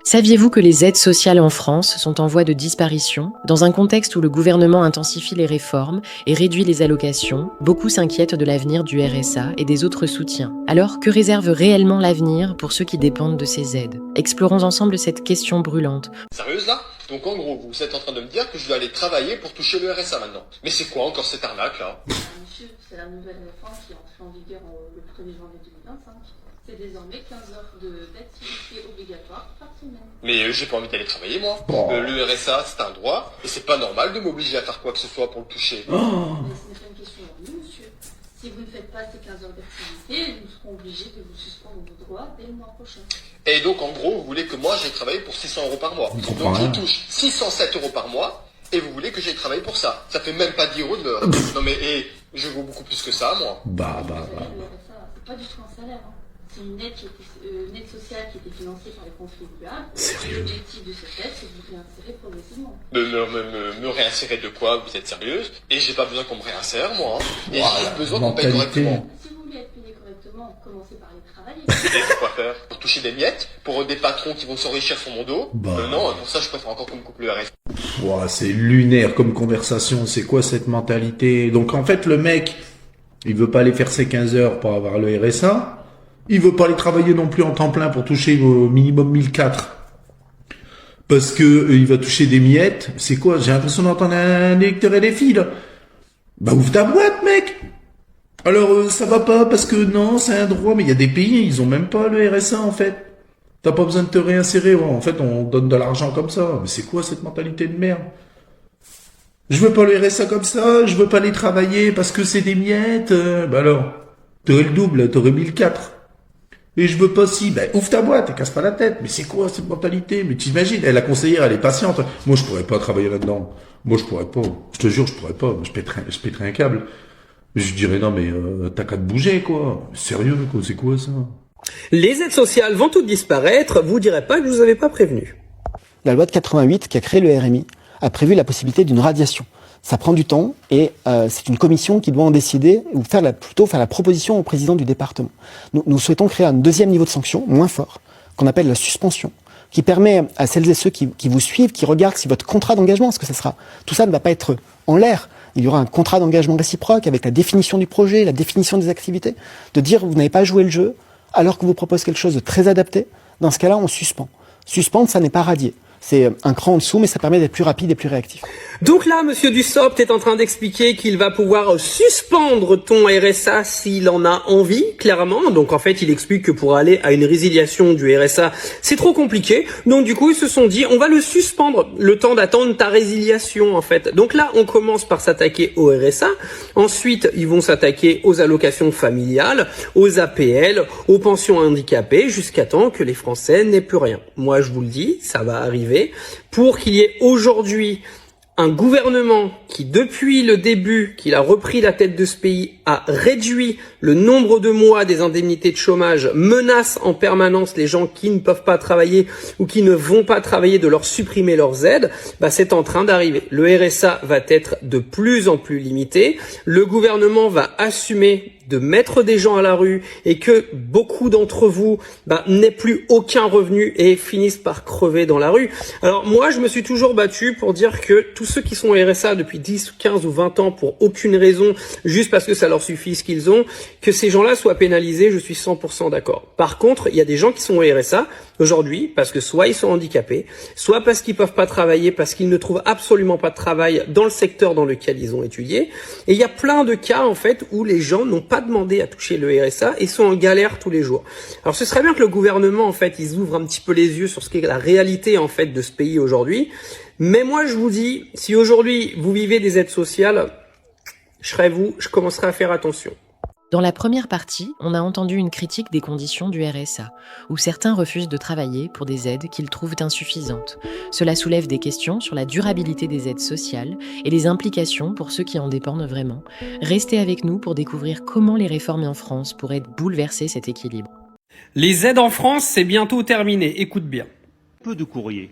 Saviez-vous que les aides sociales en France sont en voie de disparition? Dans un contexte où le gouvernement intensifie les réformes et réduit les allocations, beaucoup s'inquiètent de l'avenir du RSA et des autres soutiens. Alors, que réserve réellement l'avenir pour ceux qui dépendent de ces aides? Explorons ensemble cette question brûlante. Sérieuse là? Donc en gros, vous êtes en train de me dire que je dois aller travailler pour toucher le RSA maintenant. Mais c'est quoi encore cette arnaque là? Monsieur, c'est la nouvelle réforme qui est entrée en vigueur le 1er janvier 2025. C'est désormais 15 heures d'activité obligatoire par semaine. Mais j'ai pas envie d'aller travailler moi. Oh. Le RSA c'est un droit et c'est pas normal de m'obliger à faire quoi que ce soit pour le toucher. Mais ce n'est pas une question de nous, monsieur. Si vous ne faites pas ces 15 heures d'activité, nous serons obligés de vous suspendre vos droits dès le mois prochain. Et donc en gros, vous voulez que moi j'aille travailler pour 600 € par mois. Donc je touche 607 € par mois et vous voulez que j'aille travailler pour ça. Ça fait même pas 10 € de l'heure. Non mais je vaux beaucoup plus que ça moi. Le RSA, c'est pas du tout un salaire. C'est une aide sociale qui était financée par les contribuables. Sérieux? L'objectif de cette aide, c'est de vous réinsérer progressivement. Me réinsérer de quoi? Vous êtes sérieuse? Et j'ai pas besoin qu'on me réinsère moi. Et Wow, j'ai juste besoin qu'on me paye correctement. Si vous voulez être payé correctement, commencez par aller travailler. Et pourquoi faire? Pour toucher des miettes? Pour des patrons qui vont s'enrichir sur mon dos? Non, pour ça je préfère encore qu'on me coupe le RSA. Ouah, c'est lunaire comme conversation, c'est quoi cette mentalité? Donc en fait le mec, il veut pas aller faire ses 15 heures pour avoir le RSA, il veut pas aller travailler non plus en temps plein pour toucher au minimum 1004. Parce que il va toucher des miettes, c'est quoi? J'ai l'impression d'entendre un lecteur et des filles là. Bah ouvre ta boîte mec. Alors ça va pas parce que non, c'est un droit, mais il y a des pays, ils ont même pas le RSA en fait. T'as pas besoin de te réinsérer, ouais. En fait on donne de l'argent comme ça. Mais c'est quoi cette mentalité de merde? Je veux pas le RSA comme ça, je veux pas aller travailler parce que c'est des miettes. Bah alors, t'aurais le double, t'aurais 1004. Et je veux pas si, ben ouvre ta boîte, casse pas la tête. Mais c'est quoi cette mentalité? Mais t'imagines, la conseillère, elle est patiente. Moi je pourrais pas travailler là-dedans. Moi je pourrais pas. Je te jure, je pourrais pas. Je pèterais un câble. Je dirais non mais t'as qu'à te bouger quoi. Sérieux quoi, c'est quoi ça? Les aides sociales vont toutes disparaître, vous direz pas que je vous avais pas prévenu. La loi de 88 qui a créé le RMI a prévu la possibilité d'une radiation. Ça prend du temps et c'est une commission qui doit en décider ou plutôt faire la proposition au président du département. Nous souhaitons créer un deuxième niveau de sanction, moins fort, qu'on appelle la suspension, qui permet à celles et ceux qui vous suivent, qui regardent si votre contrat d'engagement, parce que tout ça ne va pas être en l'air. Il y aura un contrat d'engagement réciproque avec la définition du projet, la définition des activités, de dire vous n'avez pas joué le jeu alors qu'on vous propose quelque chose de très adapté. Dans ce cas-là, on suspend. Suspendre, ça n'est pas radier. C'est un cran en dessous, mais ça permet d'être plus rapide et plus réactif. Donc là, monsieur Dussopt est en train d'expliquer qu'il va pouvoir suspendre ton RSA s'il en a envie, clairement. Donc en fait, il explique que pour aller à une résiliation du RSA, c'est trop compliqué. Donc du coup, ils se sont dit, on va le suspendre le temps d'attendre ta résiliation, en fait. Donc là, on commence par s'attaquer au RSA. Ensuite, ils vont s'attaquer aux allocations familiales, aux APL, aux pensions handicapées, jusqu'à temps que les Français n'aient plus rien. Moi, je vous le dis, ça va arriver. Pour qu'il y ait aujourd'hui un gouvernement qui, depuis le début qu'il a repris la tête de ce pays, a réduit le nombre de mois des indemnités de chômage, menace en permanence les gens qui ne peuvent pas travailler ou qui ne vont pas travailler de leur supprimer leurs aides, c'est en train d'arriver. Le RSA va être de plus en plus limité. Le gouvernement va assumer de mettre des gens à la rue et que beaucoup d'entre vous n'aient plus aucun revenu et finissent par crever dans la rue. Alors moi, je me suis toujours battu pour dire que tous ceux qui sont au RSA depuis 10, 15 ou 20 ans pour aucune raison, juste parce que ça leur suffit ce qu'ils ont, que ces gens-là soient pénalisés, je suis 100% d'accord. Par contre, il y a des gens qui sont au RSA aujourd'hui parce que soit ils sont handicapés, soit parce qu'ils peuvent pas travailler, parce qu'ils ne trouvent absolument pas de travail dans le secteur dans lequel ils ont étudié. Et il y a plein de cas en fait où les gens n'ont pas demandé à toucher le RSA et sont en galère tous les jours. Alors ce serait bien que le gouvernement en fait, ils ouvrent un petit peu les yeux sur ce qu'est la réalité en fait de ce pays aujourd'hui. Mais moi je vous dis, si aujourd'hui vous vivez des aides sociales, je commencerai à faire attention. Dans la première partie, on a entendu une critique des conditions du RSA, où certains refusent de travailler pour des aides qu'ils trouvent insuffisantes. Cela soulève des questions sur la durabilité des aides sociales et les implications pour ceux qui en dépendent vraiment. Restez avec nous pour découvrir comment les réformes en France pourraient bouleverser cet équilibre. Les aides en France, c'est bientôt terminé. Écoute bien. Peu de courriers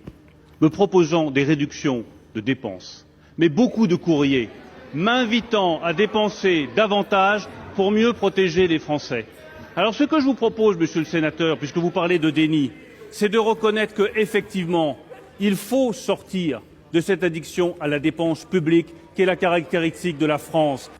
me proposant des réductions de dépenses, mais beaucoup de courriers m'invitant à dépenser davantage pour mieux protéger les Français. Alors ce que je vous propose, monsieur le sénateur, puisque vous parlez de déni, c'est de reconnaître que, effectivement, il faut sortir de cette addiction à la dépense publique qui est la caractéristique de la France.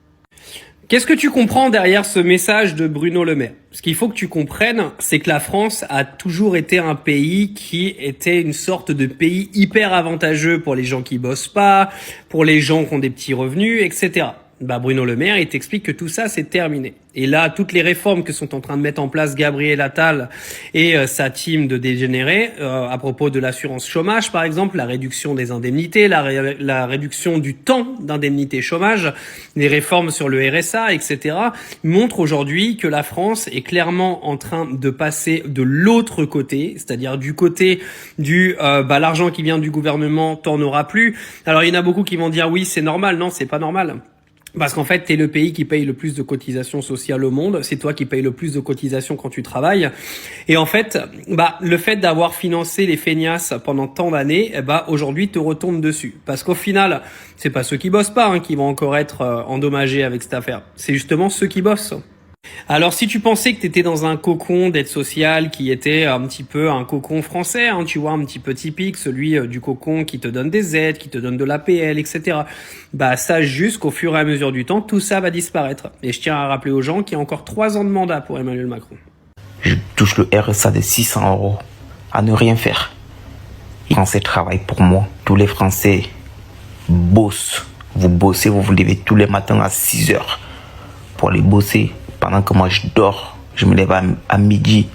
Qu'est-ce que tu comprends derrière ce message de Bruno Le Maire? Ce qu'il faut que tu comprennes, c'est que la France a toujours été un pays qui était une sorte de pays hyper avantageux pour les gens qui bossent pas, pour les gens qui ont des petits revenus, etc. Bruno Le Maire, il t'explique que tout ça, c'est terminé. Et là, toutes les réformes que sont en train de mettre en place Gabriel Attal et sa team de dégénérés, à propos de l'assurance chômage, par exemple, la réduction des indemnités, la réduction du temps d'indemnité chômage, les réformes sur le RSA, etc., montrent aujourd'hui que la France est clairement en train de passer de l'autre côté, c'est-à-dire du côté du l'argent qui vient du gouvernement, t'en auras plus. Alors, il y en a beaucoup qui vont dire oui, c'est normal. Non, c'est pas normal. Parce qu'en fait, t'es le pays qui paye le plus de cotisations sociales au monde. C'est toi qui payes le plus de cotisations quand tu travailles. Et en fait, le fait d'avoir financé les feignasses pendant tant d'années, aujourd'hui te retombe dessus. Parce qu'au final, c'est pas ceux qui bossent pas qui vont encore être endommagés avec cette affaire. C'est justement ceux qui bossent. Alors si tu pensais que tu étais dans un cocon d'aide sociale qui était un petit peu un cocon français, tu vois, un petit peu typique, celui du cocon qui te donne des aides, qui te donne de l'APL, etc. Sache juste qu'au fur et à mesure du temps, tout ça va disparaître. Et je tiens à rappeler aux gens qu'il y a encore 3 ans de mandat pour Emmanuel Macron. Je touche le RSA de 600 € à ne rien faire. Les Français travaillent pour moi. Tous les Français bossent. Vous bossez, vous vous levez tous les matins à 6 heures pour aller bosser. Pendant que moi je dors, je me lève à midi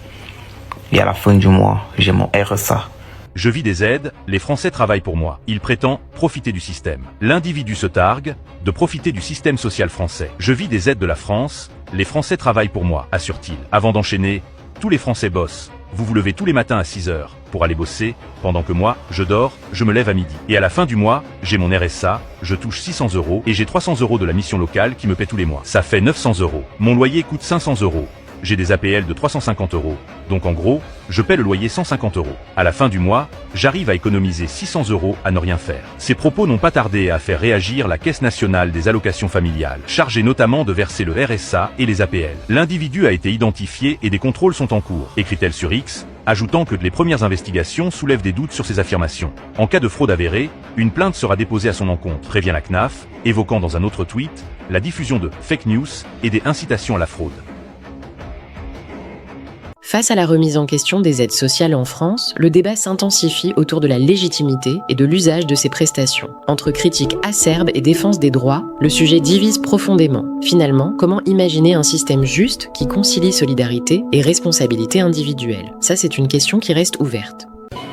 et à la fin du mois, j'ai mon RSA. Je vis des aides, les Français travaillent pour moi. Il prétend profiter du système. L'individu se targue de profiter du système social français. Je vis des aides de la France, les Français travaillent pour moi, assure-t-il. Avant d'enchaîner, tous les Français bossent. Vous vous levez tous les matins à 6 heures pour aller bosser, pendant que moi, je dors, je me lève à midi. Et à la fin du mois, j'ai mon RSA, je touche 600 € et j'ai 300 € de la mission locale qui me paie tous les mois. Ça fait 900 €. Mon loyer coûte 500 €. J'ai des APL de 350 €. Donc en gros, je paie le loyer 150 €. À la fin du mois, j'arrive à économiser 600 € à ne rien faire. Ces propos n'ont pas tardé à faire réagir la Caisse nationale des allocations familiales, chargée notamment de verser le RSA et les APL. L'individu a été identifié et des contrôles sont en cours, écrit-elle sur X, ajoutant que les premières investigations soulèvent des doutes sur ses affirmations. En cas de fraude avérée, une plainte sera déposée à son encontre, prévient la CNAF, évoquant dans un autre tweet la diffusion de fake news et des incitations à la fraude. Face à la remise en question des aides sociales en France, le débat s'intensifie autour de la légitimité et de l'usage de ces prestations. Entre critiques acerbes et défense des droits, le sujet divise profondément. Finalement, comment imaginer un système juste qui concilie solidarité et responsabilité individuelle? Ça, c'est une question qui reste ouverte.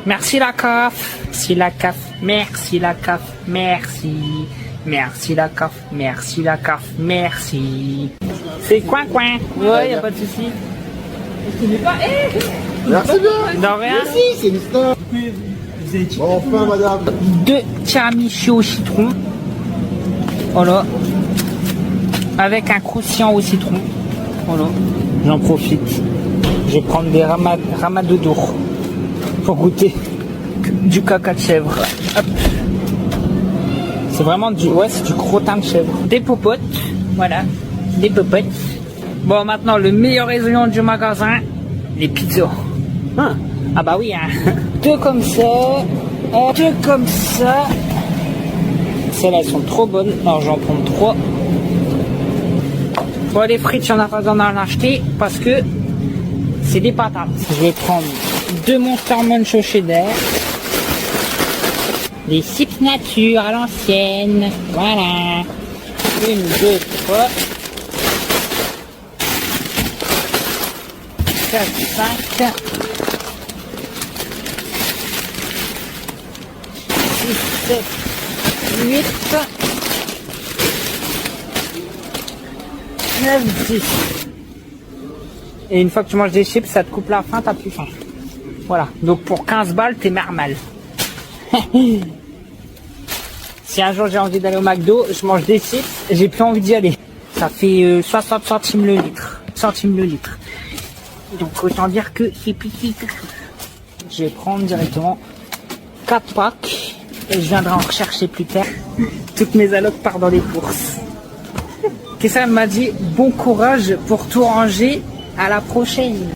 Merci la CAF, merci la CAF, merci la CAF, merci. Merci la CAF, merci la CAF, merci. C'est coin. Ouais, y a pas de souci. Je connais pas. Merci bien. Non, rien. Merci, c'est l'histoire. Bon, enfin, madame. 2 tiramisu au citron. Voilà. Avec un croustillant au citron. Voilà. J'en profite. Je vais prendre des ramadodour pour goûter du caca de chèvre. Hop. C'est vraiment du crottin de chèvre. Des popotes. Voilà. Des popotes. Bon, maintenant, le meilleur rayon du magasin, les pizzas. Ah bah oui, 2 comme ça, 2 comme ça. Celles-là, elles sont trop bonnes, alors j'en prends 3. Bon, les frites, j'en ai pas besoin d'en acheter, parce que c'est des patates. Je vais prendre 2 Monster Munch au cheddar. Des chips nature à l'ancienne. Voilà. 1, 2, 3. 4, 5, 6, 7, 8, 9, 10. Et une fois que tu manges des chips, ça te coupe la faim, t'as plus faim. Voilà, donc pour 15 balles, t'es marmal. Si un jour j'ai envie d'aller au McDo, je mange des chips, j'ai plus envie d'y aller. Ça fait 60 centimes le litre. Donc autant dire que c'est petit. Je vais prendre directement 4 packs et je viendrai en rechercher plus tard. Toutes mes allocs partent dans les courses. Qu'est-ce qu'elle m'a dit? Bon courage pour tout ranger. À la prochaine.